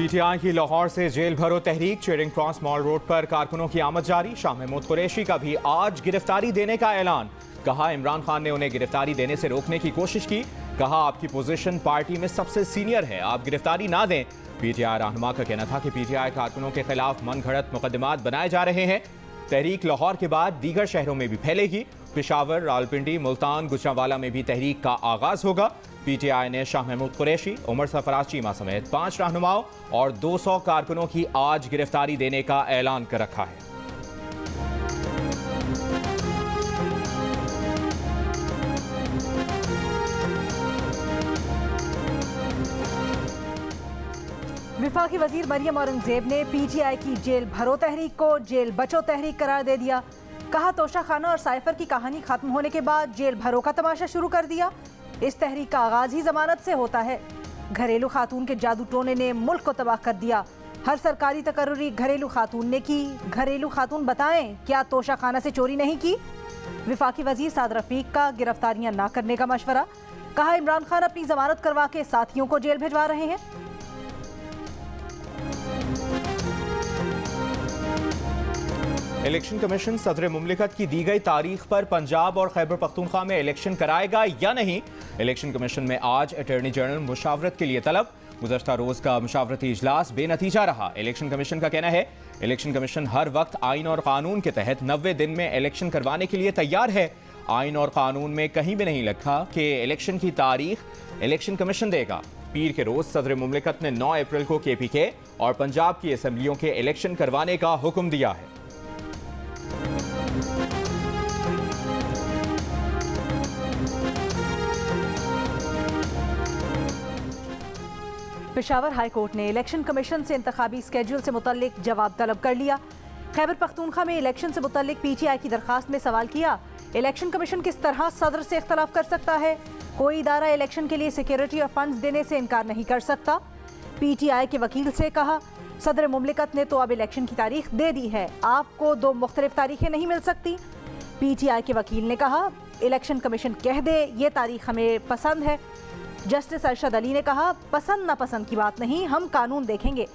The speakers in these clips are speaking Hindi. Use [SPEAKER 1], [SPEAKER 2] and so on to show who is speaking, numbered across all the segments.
[SPEAKER 1] पीटीआई की लाहौर से जेल भरो तहरीक। चेरिंग क्रॉस मॉल रोड पर कारकुनों की आमद जारी। शाह महमूद कुरैशी का भी आज गिरफ्तारी देने का ऐलान। कहा इमरान खान ने उन्हें गिरफ्तारी देने से रोकने की कोशिश की। कहा आपकी पोजीशन पार्टी में सबसे सीनियर है, आप गिरफ्तारी ना दें। पीटीआई रहनुमा का कहना था कि पीटीआई कारकुनों के खिलाफ मनगढ़ंत मुकदमात बनाए जा रहे हैं। तहरीक लाहौर के बाद दीगर शहरों में भी फैलेगी। पेशावर, रावलपिंडी, मुल्तान, गुजरांवाला में भी तहरीक का आगाज होगा। पीटीआई ने शाह महमूद कुरैशी, उमर सरफराज चीमा समेत 5 रहनुमाओं और 200 कारकुनों की आज गिरफ्तारी देने का ऐलान कर रखा है।
[SPEAKER 2] विफाकी वजीर मरियम औरंगजेब ने पीटीआई की जेल भरो तहरीक को जेल बचो तहरीक करार दे दिया। कहा तोशा खाना और साइफर की कहानी खत्म होने के बाद जेल भरो का तमाशा शुरू कर दिया। इस तहरीक का आगाज ही जमानत से होता है। घरेलू खातून के जादू टोने ने मुल्क को तबाह कर दिया। हर सरकारी तकर्री घरेलू खातून ने की। घरेलू खातून बताएं क्या तोशा खाना से चोरी नहीं की। विफाकी वजीर साद रफीक का गिरफ्तारियां ना करने का मशवरा। कहा इमरान खान अपनी जमानत करवा के साथियों को जेल भिजवा रहे हैं।
[SPEAKER 1] इलेक्शन कमीशन सदर मुमलिकत की दी गई तारीख पर पंजाब और खैबर पख्तूनख्वा में इलेक्शन कराएगा या नहीं। इलेक्शन कमीशन में आज अटॉर्नी जनरल मुशावरत के लिए तलब। गुज़श्ता रोज का मुशावरती इजलास बेनतीजा रहा। इलेक्शन कमीशन का कहना है इलेक्शन कमीशन हर वक्त आइन और कानून के तहत 90 दिन में इलेक्शन करवाने के लिए तैयार है। आइन और कानून में कहीं भी नहीं लिखा कि इलेक्शन की तारीख इलेक्शन कमीशन देगा। पीर के रोज सदर मुमलिकत ने 9 अप्रैल को KPK और पंजाब की असम्बलियों के इलेक्शन करवाने का हुक्म दिया है।
[SPEAKER 2] पेशावर हाई कोर्ट ने इलेक्शन कमीशन से इंतखाबी स्केड्यूल से मुतल्लिक जवाब तलब कर लिया। खैबर पख्तूनख्वा में इलेक्शन से मुतल्लिक पीटीआई की दरखास्त में सवाल किया इलेक्शन कमीशन किस तरह सदर से इख्तलाफ कर सकता है। कोई इदारा इलेक्शन के लिए सिक्योरिटी और फंड्स देने से इनकार नहीं कर सकता। पीटीआई के वकील से कहा सदर मुमलिकत ने तो अब इलेक्शन की तारीख दे दी है, आपको 2 मुख्तलिफ तारीखें नहीं मिल सकती। पीटीआई के वकील ने कहा इलेक्शन कमीशन कह दे ये तारीख हमें पसंद है। जस्टिस अरशद अली ने कहा पसंद नापसंद की बात नहीं, हम कानून देखेंगे।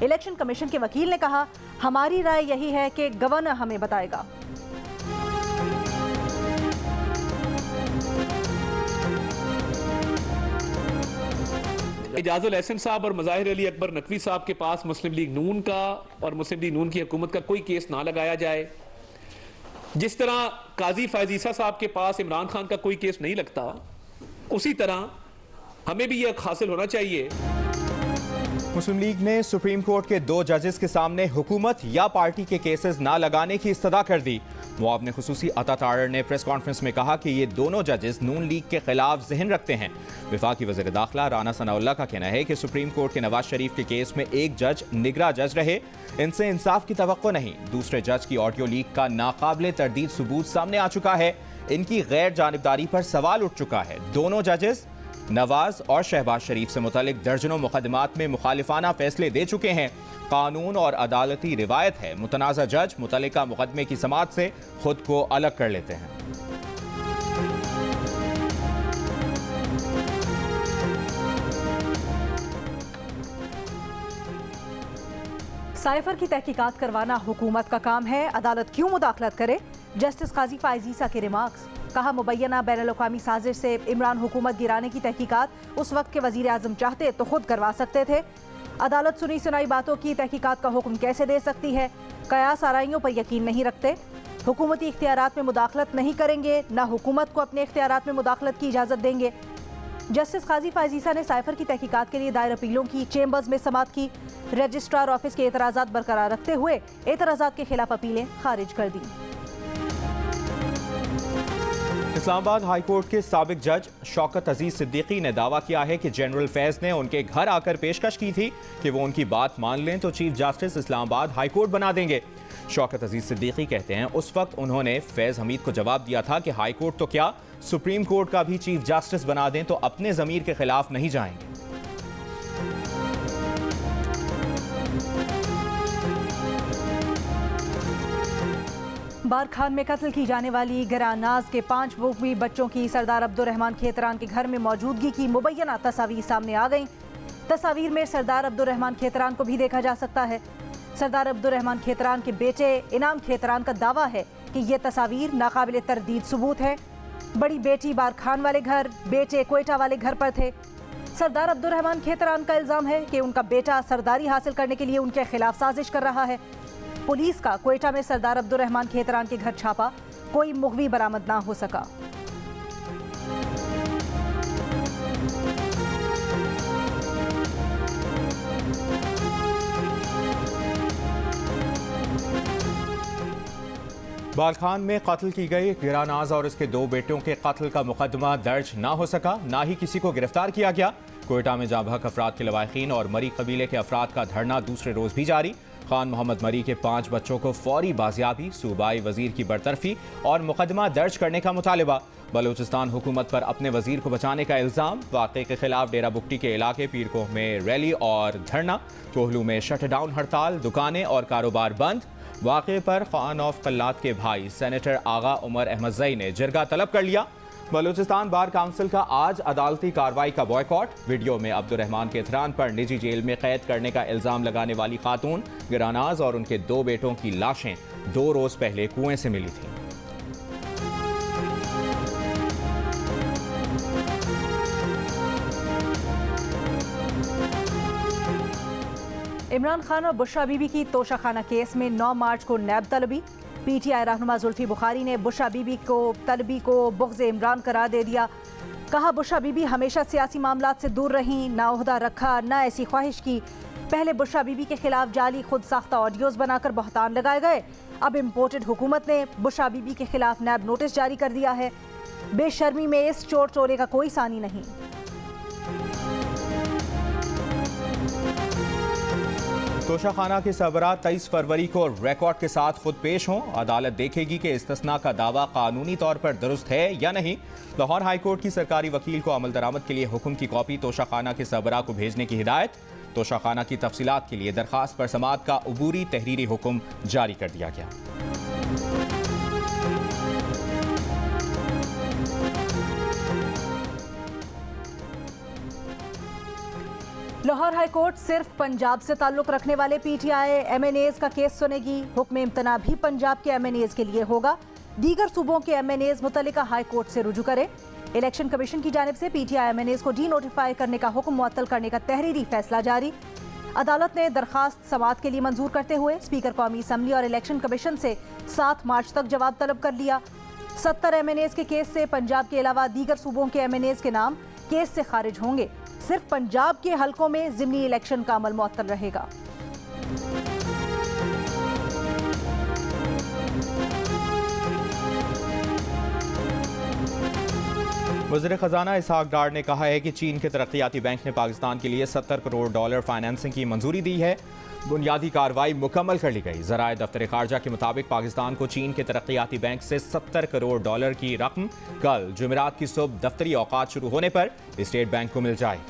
[SPEAKER 2] इलेक्शन कमीशन के वकील ने कहा हमारी राय यही है कि गवर्नर हमें बताएगा।
[SPEAKER 3] एजाजुल एहसन साहब और मज़ाहिर अली अकबर नकवी साहब के पास मुस्लिम लीग नून का और मुस्लिम लीग नून की हुकूमत का कोई केस ना लगाया जाए। जिस तरह काजी फैज़ साहब के पास इमरान खान का कोई केस नहीं लगता, उसी तरह हमें भी यह हासिल होना चाहिए।
[SPEAKER 1] मुस्लिम लीग ने सुप्रीम कोर्ट के 2 जजेस के सामने हुकूमत या पार्टी के केसेस ना लगाने की इस्तदा कर दी। मुआवने खुसूसी अता तारर ने प्रेस कॉन्फ्रेंस में कहा कि ये दोनों जजेस नून लीग के खिलाफ जहन रखते हैं। विफाकी वज़ीर दाखिला राना सनाउल्लाह का कहना है कि सुप्रीम कोर्ट के नवाज शरीफ के केस में एक जज निगरां जज रहे, इनसे इंसाफ की तवक्को नहीं। दूसरे जज की ऑडियो लीक का नाकाबिले तरदीद सबूत सामने आ चुका है। इनकी गैर जानिबदारी पर सवाल उठ चुका है। दोनों जजेस नवाज और शहबाज शरीफ से मुतालिक दर्जनों मुकदमात में मुखालिफाना फैसले दे चुके हैं। कानून और अदालती रिवायत है मुतनाज़ा जज मुतल्लिका मुकदमे की समाअत से खुद को अलग कर लेते हैं।
[SPEAKER 2] साइफर की तहकीकात करवाना हुकूमत का काम है, अदालत क्यों मुदाखलत करे। जस्टिस काजी फायजीसा के रिमार्क्स। कहा मुबैना बैनुल-अक़वामी साजिश से इमरान हुकूमत गिराने की तहकीकात उस वक्त के वज़ीर आज़म चाहते तो खुद करवा सकते थे। अदालत सुनी सुनाई बातों की तहकीकात का हुक्म कैसे दे सकती है। कयास आराइयों पर यकीन नहीं रखते। हुकूमती इख्तियारात में मुदाखलत नहीं करेंगे, न हुकूमत को अपने इख्तियारात में मुदाखलत की इजाज़त देंगे। जस्टिस काजी फायजीसा ने साइफर की तहकीकात के लिए दायर अपीलों की चेंबर्स में समाअत की। रजिस्ट्रार ऑफिस के एतराज़ात बरकरार रखते हुए एतराज़ात के खिलाफ अपीलें खारिज कर दी।
[SPEAKER 1] इस्लामाबाद हाई कोर्ट के साबिक जज शौकत अजीज सिद्दीकी ने दावा किया है कि जनरल फैज ने उनके घर आकर पेशकश की थी कि वो उनकी बात मान लें तो chief justice Islamabad high court बना देंगे। शौकत अजीज सिद्दीकी कहते हैं उस वक्त उन्होंने फैज हमीद को जवाब दिया था कि हाई कोर्ट तो क्या सुप्रीम कोर्ट का भी चीफ जस्टिस बना दें तो अपने ज़मीर के खिलाफ नहीं जाएंगे।
[SPEAKER 2] बारखान में कत्ल की जाने वाली गरानाज के 5 वोकवी बच्चों की सरदार अब्दुर्रहमान खेतरान के घर में मौजूदगी की मुबैना तस्वीर सामने आ गई। तस्वीर में सरदार अब्दुर्रहमान खेतरान को भी देखा जा सकता है। सरदार अब्दुर्रहमान खेतरान के बेटे इनाम खेतरान का दावा है कि ये तस्वीर नाकाबिल तरदीद सबूत है। बड़ी बेटी बारखान वाले घर, बेटे क्वेटा वाले घर पर थे। सरदार अब्दुर्रहमान खेतरान का इल्ज़ाम है कि उनका बेटा सरदारी हासिल करने के लिए उनके खिलाफ साजिश कर रहा है। पुलिस का क्वेटा में सरदार अब्दुर्रहमान खेतरान के घर छापा, कोई मुग़वी बरामद ना हो सका।
[SPEAKER 1] बालखान में कत्ल की गई गिरानाज और उसके 2 बेटों के कत्ल का मुकदमा दर्ज ना हो सका, ना ही किसी को गिरफ्तार किया गया। क्वेटा में जांबहक अफराद के लवाहिकीन और मरी कबीले के अफराद का धरना दूसरे रोज भी जारी। खान मोहम्मद मरी के 5 बच्चों को फौरी बाजियाबी, सूबाई वजीर की बरतरफी और मुकदमा दर्ज करने का मुतालिबा। बलूचिस्तान हुकूमत पर अपने वजीर को बचाने का इल्ज़ाम। वाक़े के खिलाफ डेरा बुगटी के इलाके पीरकोह में रैली और धरना। कोहलू में शटडाउन हड़ताल, दुकानें और कारोबार बंद। वाक़े पर खान ऑफ कल्लात के भाई सेनेटर आगा उमर अहमद जई ने जिरगा तलब कर लिया। बलूचिस्तान बार काउंसिल का आज अदालती कार्रवाई का बॉयकॉट। वीडियो में अब्दुर्रहमान खेतरान पर निजी जेल में कैद करने का इल्ज़ाम लगाने वाली खातून गिरानाज और उनके 2 बेटों की लाशें 2 रोज पहले कुएं से मिली थीं।
[SPEAKER 2] इमरान खान और बुशरा बीबी की तोशाखाना केस में 9 मार्च को नैब तलबी। पीटीआई रहनुमा जुल्फी बुखारी ने बुशरा बीबी को तलबी को बुग़्ज़ इमरान करार दे दिया। कहा, बुशरा बीबी हमेशा सियासी मामलात से दूर रहीं, ना ओहदा रखा, ना ऐसी ख्वाहिश की। पहले बुशरा बीबी के खिलाफ जाली खुद साख्ता ऑडियोज़ बनाकर बहतान लगाए गए। अब इम्पोर्टेड हुकूमत ने बुशरा बीबी के खिलाफ नैब नोटिस जारी कर दिया है। बेशर्मी में इस चोर चोरे का कोई सानी नहीं।
[SPEAKER 1] तोशाखाना के सरबराह 23 फरवरी को रिकॉर्ड के साथ खुद पेश हों। अदालत देखेगी कि इस्तिस्ना का दावा कानूनी तौर पर दुरुस्त है या नहीं। लाहौर हाई कोर्ट की सरकारी वकील को अमल दरामद के लिए हुक्म की कॉपी तोशाखाना के सरबराह को भेजने की हिदायत। तोशाखाना की तफसीलात के लिए दरखास्त पर समाअत का अबूरी तहरीरी हुक्म जारी कर दिया गया।
[SPEAKER 2] लाहौर हाई कोर्ट सिर्फ पंजाब से ताल्लुक रखने वाले पीटीआई एमएनएज का केस सुनेगी। हुक्म इम्तना भी पंजाब के एमएनएज के लिए होगा। दीगर सूबों के एमएनएज मुतल्लिका हाई कोर्ट से रुजू करें। इलेक्शन कमीशन की जानिब से पीटीआई एमएनएज को डी नोटिफाई करने का हुक्म मुअत्तल करने का तहरीरी फैसला जारी। अदालत ने दरखास्त समाअत के लिए मंजूर करते हुए स्पीकर कौमी असम्बली और इलेक्शन कमीशन से 7 मार्च तक जवाब तलब कर लिया। 70 एमएनएज के केस से पंजाब के अलावा दीगर सूबों के एमएनएज के नाम केस से खारिज होंगे। सिर्फ पंजाब के हलकों में ज़िमनी इलेक्शन का अमल मुअत्तल रहेगा।
[SPEAKER 1] वज़ीर ख़जाना इसहाक डार ने कहा है कि चीन के तरक्याती बैंक ने पाकिस्तान के लिए $70 करोड़ फाइनेंसिंग की मंजूरी दी है। बुनियादी कार्रवाई मुकम्मल कर ली गई। ज़राए दफ्तर ख़ारजा के मुताबिक पाकिस्तान को चीन के तरक्याती बैंक से $70 करोड़ की रकम कल जुमेरात की सुबह दफ्तरी औकात शुरू होने पर स्टेट बैंक को मिल जाए।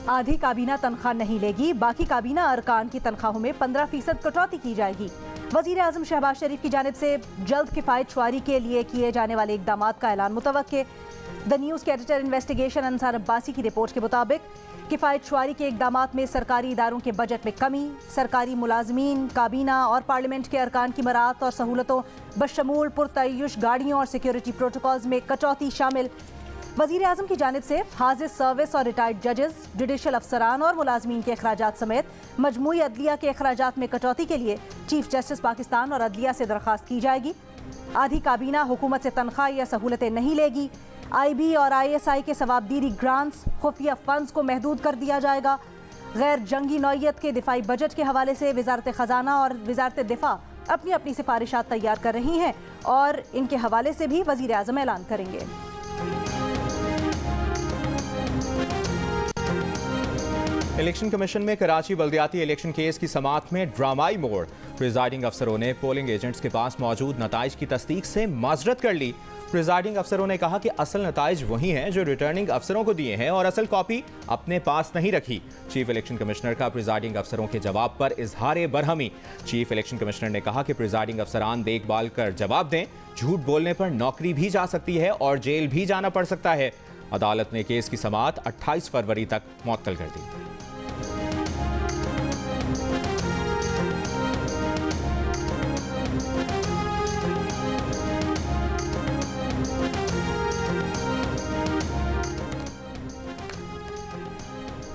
[SPEAKER 2] आधी काबीना तनख्वाह नहीं लेगी, बाकी काबीना अरकान की तनख्वाहों में 15% कटौती की जाएगी। वज़ीर आज़म शहबाज शरीफ की जानिब से जल्द किफ़ायत शुआरी के लिए किए जाने वाले इक़दामात का ऐलान मुतवक्के। द न्यूज़ के एडिटर इन्वेस्टिगेशन अंसार अब्बासी की रिपोर्ट के मुताबिक किफ़ायत शुआरी के इक़दामात में सरकारी इदारों के बजट में कमी, सरकारी मुलाजमीन, काबीना और पार्लियामेंट के अरकान की मराहत और सहूलतों बशमूल पुरतय्युश गाड़ियों और सिक्योरिटी प्रोटोकॉल्स में कटौती शामिल। वज़ीर आज़म की जानिब से हाजिर सर्विस और रिटायर्ड जजेस, जुडिशल अफसरान और मुलाजमीन के अखराजात समेत मजमूई अदलिया के अखराजात में कटौती के लिए चीफ जस्टिस पाकिस्तान और अदलिया से दरख्वास्त की जाएगी। आधी काबीना हुकूमत से तनख्वाह या सहूलतें नहीं लेगी। IB और ISI के सवाबदीरी ग्रांट्स, खुफिया फंड्स को महदूद कर दिया जाएगा। गैर जंगी नौइयत के दिफाई बजट के हवाले से वजारत ख़जाना और वजारत दिफा अपनी अपनी सिफारिशात तैयार कर रही हैं और इनके हवाले से भी वज़ीर आज़म ऐलान करेंगे।
[SPEAKER 1] इलेक्शन कमीशन में कराची बल्दियाती इलेक्शन केस की समाअत में ड्रामाई मोड़। प्रिजाइडिंग अफसरों ने पोलिंग एजेंट्स के पास मौजूद नताइज की तस्दीक से माजरत कर ली। प्रिजाइडिंग अफसरों ने कहा कि असल नताइज वही हैं जो रिटर्निंग अफसरों को दिए हैं और असल कॉपी अपने पास नहीं रखी। चीफ इलेक्शन कमिश्नर का प्रिजाइडिंग अफसरों के जवाब पर इजहार बरहमी। चीफ इलेक्शन कमिश्नर ने कहा कि प्रिजाइडिंग अफसरान देखभाल कर जवाब दें, झूठ बोलने पर नौकरी भी जा सकती है और जेल भी जाना पड़ सकता है। अदालत ने केस की समाअत 28 फरवरी तक मुअत्तल कर दी।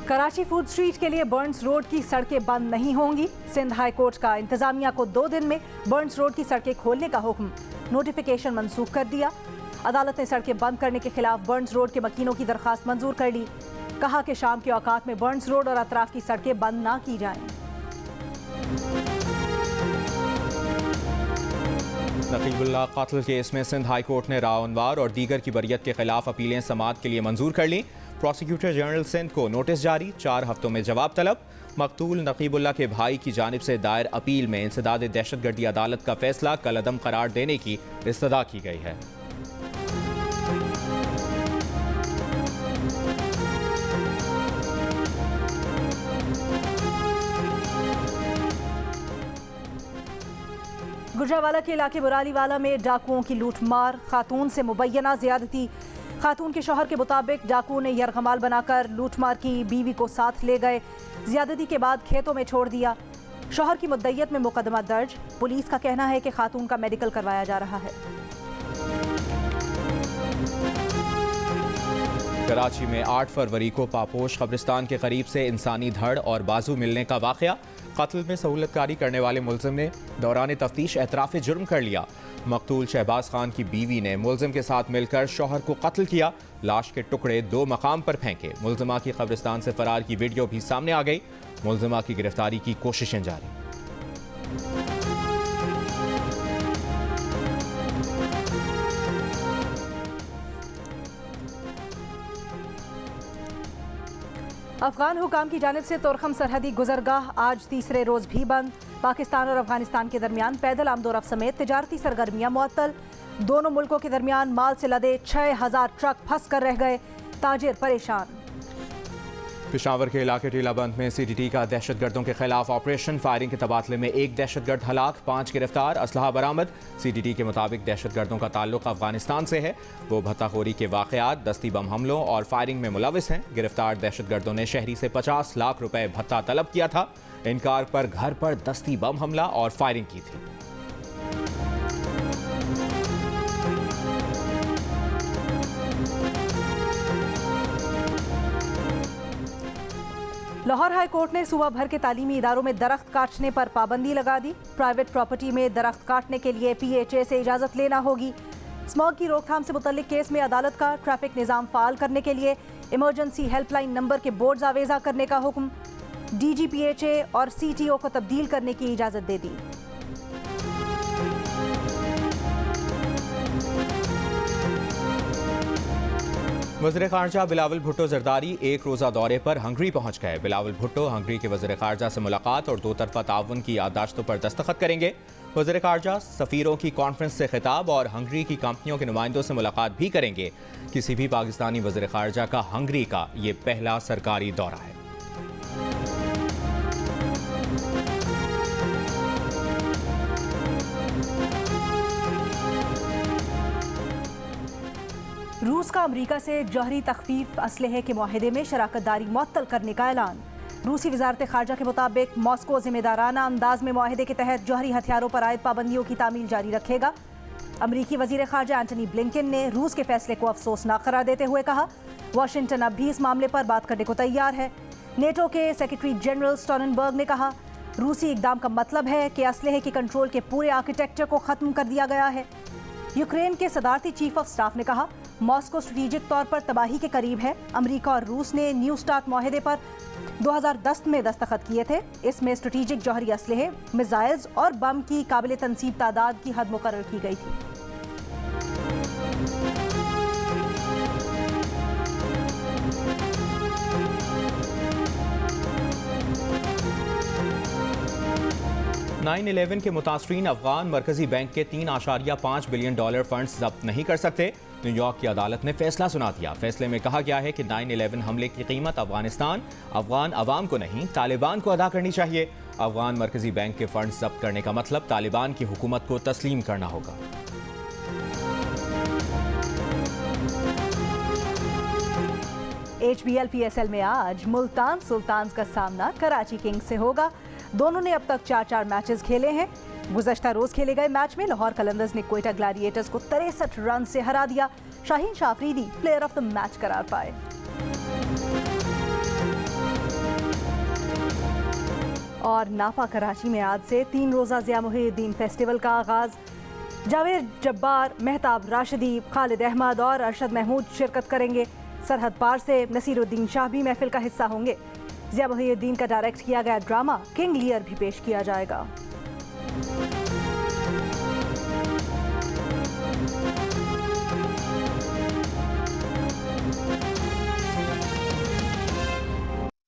[SPEAKER 2] कराची फूड स्ट्रीट के लिए बर्न्स रोड की सड़कें बंद नहीं होंगी। सिंध हाई कोर्ट का इंतजामिया को 2 दिन में बर्न्स रोड की सड़कें खोलने का हुक्म, नोटिफिकेशन मंसूख कर दिया। अदालत ने सड़कें बंद करने के खिलाफ बर्न्स रोड के मकीनों की दरखास्त मंजूर कर ली। कहा कि शाम के औकात में बर्न्स रोड और अतराफ की सड़कें बंद ना की जाएं।
[SPEAKER 1] नकीबुल्लाह कत्ल केस में सिंध हाई कोर्ट ने रावनवार और दीगर की बरियत के खिलाफ अपीलें समाअत के लिए मंजूर कर ली। प्रोसिक्यूटर जनरल सिंध को नोटिस जारी, 4 हफ्तों में जवाब तलब। मकतूल नकीबुल्लाह के भाई की जानिब से दायर अपील में इंसदाद दहशतगर्दी अदालत का फैसला कलअदम करार देने की इस्तदा की गई है।
[SPEAKER 2] गुजरावाला के इलाके बुरालीवाला में डाकुओं की लूटमार, खातून से मुबैना ज्यादती। खातून के शौहर के मुताबिक डाकुओं ने यरगमाल बनाकर लूटमार की, बीवी को साथ ले गए, ज्यादती के बाद खेतों में छोड़ दिया। शौहर की मुद्दइयत में मुकदमा दर्ज। पुलिस का कहना है कि खातून का मेडिकल करवाया जा रहा है।
[SPEAKER 1] कराची में 8 फरवरी को पापोश कब्रिस्तान के करीब से इंसानी धड़ और बाजू मिलने का वाकया। कत्ल में सहूलतकारी करने वाले मुलजिम ने दौरान तफ्तीश एतराफ़ जुर्म कर लिया। मकतूल शहबाज खान की बीवी ने मुलजिम के साथ मिलकर शौहर को कत्ल किया। लाश के टुकड़े 2 मकाम पर फेंके। मुलजिमा की कब्रिस्तान से फरार की वीडियो भी सामने आ गई। मुलजिमा की गिरफ्तारी की कोशिशें जारी।
[SPEAKER 2] अफगान हुकाम की जानिब से तुरखम सरहदी गुजरगाह आज तीसरे रोज भी बंद। पाकिस्तान और अफगानिस्तान के दरमियान पैदल आमदोरफ्त समेत तिजारती सरगर्मियां मुअत्तल। दोनों मुल्कों के दरमियान माल से लदे 6000 ट्रक फंस कर रह गए, ताजिर परेशान।
[SPEAKER 1] पेशावर के इलाके टीलाबंद में CTT का दहशतगर्दों के खिलाफ ऑपरेशन। फायरिंग के तबादले में 1 दहशतगर्द हलाक, 5 गिरफ्तार, असलहा बरामद। CTT के मुताबिक दहशतगर्दों का ताल्लुक अफगानिस्तान से है। वो भत्ताखोरी के वाकयात, दस्ती बम हमलों और फायरिंग में मुलविस हैं। गिरफ्तार दहशतगर्दों ने शहरी से 50 लाख रुपए भत्ता तलब किया था। इनकार पर घर पर दस्ती बम हमला और फायरिंग की थी।
[SPEAKER 2] लाहौर हाई कोर्ट ने सूबा भर के तालीमी इदारों में दरख्त काटने पर पाबंदी लगा दी। प्राइवेट प्रॉपर्टी में दरख्त काटने के लिए PHA से इजाज़त लेना होगी। स्मॉग की रोकथाम से मुतल्लिक केस में अदालत का ट्रैफिक निज़ाम फ़ाल करने के लिए इमरजेंसी हेल्पलाइन नंबर के बोर्ड आवेज़ा करने का हुक्म। DG PHA और CTO को तब्दील करने की इजाज़त दे दी।
[SPEAKER 1] वज़ीर ख़ारजा बिलावल भुट्टो जरदारी 1 रोज़ा दौरे पर हंगरी पहुंच गए। बिलावल भुट्टो हंगरी के वज़ीर ख़ारजा से मुलाकात और 2 तरफ़ा ताउन की याददाश्तों पर दस्तखत करेंगे। वज़ीर ख़ारजा सफ़ीरों की कॉन्फ्रेंस से खिताब और हंगरी की कंपनियों के नुमाइंदों से मुलाकात भी करेंगे। किसी भी पाकिस्तानी वज़ीर ख़ारजा का हंगरी का ये पहला सरकारी दौरा है।
[SPEAKER 2] रूस का अमरीका से जौहरी तखफीफ असलहे के मुआहदे में शराकतदारी मुअत्तल करने का ऐलान। रूसी वजारत खारजा के मुताबिक मॉस्को जिम्मेदाराना अंदाज में मुआहदे के तहत जौहरी हथियारों पर आयद पाबंदियों की तामील जारी रखेगा। अमरीकी वजीर खारजा एंटनी ब्लिंकन ने रूस के फैसले को अफसोसनाक करार देते हुए कहा, वाशिंगटन अब भी इस मामले पर बात करने को तैयार है। नेटो के सेक्रेटरी जनरल स्टोलनबर्ग ने कहा, रूसी इकदाम का मतलब है कि असलहे के कंट्रोल के पूरे आर्किटेक्चर को खत्म कर दिया गया है। यूक्रेन के सदारती चीफ ऑफ स्टाफ ने कहा, मॉस्को स्ट्रेटेजिक तौर पर तबाही के करीब है। अमेरिका और रूस ने न्यू स्टार्ट मुआहदे पर 2010 में दस्तखत किए थे। इसमें स्ट्रेटेजिक जौहरी असलहे, मिसाइल्स और बम की काबिल तनसीब तादाद की हद मुकर्रर की गई थी।
[SPEAKER 1] 9/11 के मुतासरीन अफगान मरकजी बैंक के $3.5 बिलियन फंड्स जब्त नहीं कर सकते। न्यूयॉर्क की अदालत ने फैसला सुना दिया। फैसले में कहा गया है कि 9/11 हमले की कीमत अफगानिस्तान अफगान अवाम को नहीं, तालिबान को अदा करनी चाहिए। अफगान मरकजी बैंक के फंड्स जब्त करने का मतलब तालिबान की हुकूमत को तस्लीम करना होगा।
[SPEAKER 2] HBL PSL में आज मुल्तान सुल्तान्स का सामना कराची किंग्स से होगा। दोनों ने अब तक 4-4 मैचेस खेले हैं। गुज़श्ता रोज खेले गए मैच में लाहौर कलंदर्स ने क्वेटा ग्लैडिएटर्स को 63 रन से हरा दिया। Shaheen Shah Afridi player of the match करार पाए। और नापा कराची में आज से 3 रोज़ा ज़िया मुहीउद्दीन फेस्टिवल का आगाज। जावेद जब्बार, मेहताब राशिदी, खालिद अहमद और अरशद महमूद शिरकत करेंगे। सरहद पार से नसीरुद्दीन शाह भी महफिल का हिस्सा होंगे। ज़िया मुहीउद्दीन का डायरेक्ट किया गया ड्रामा किंग लियर भी पेश किया जाएगा।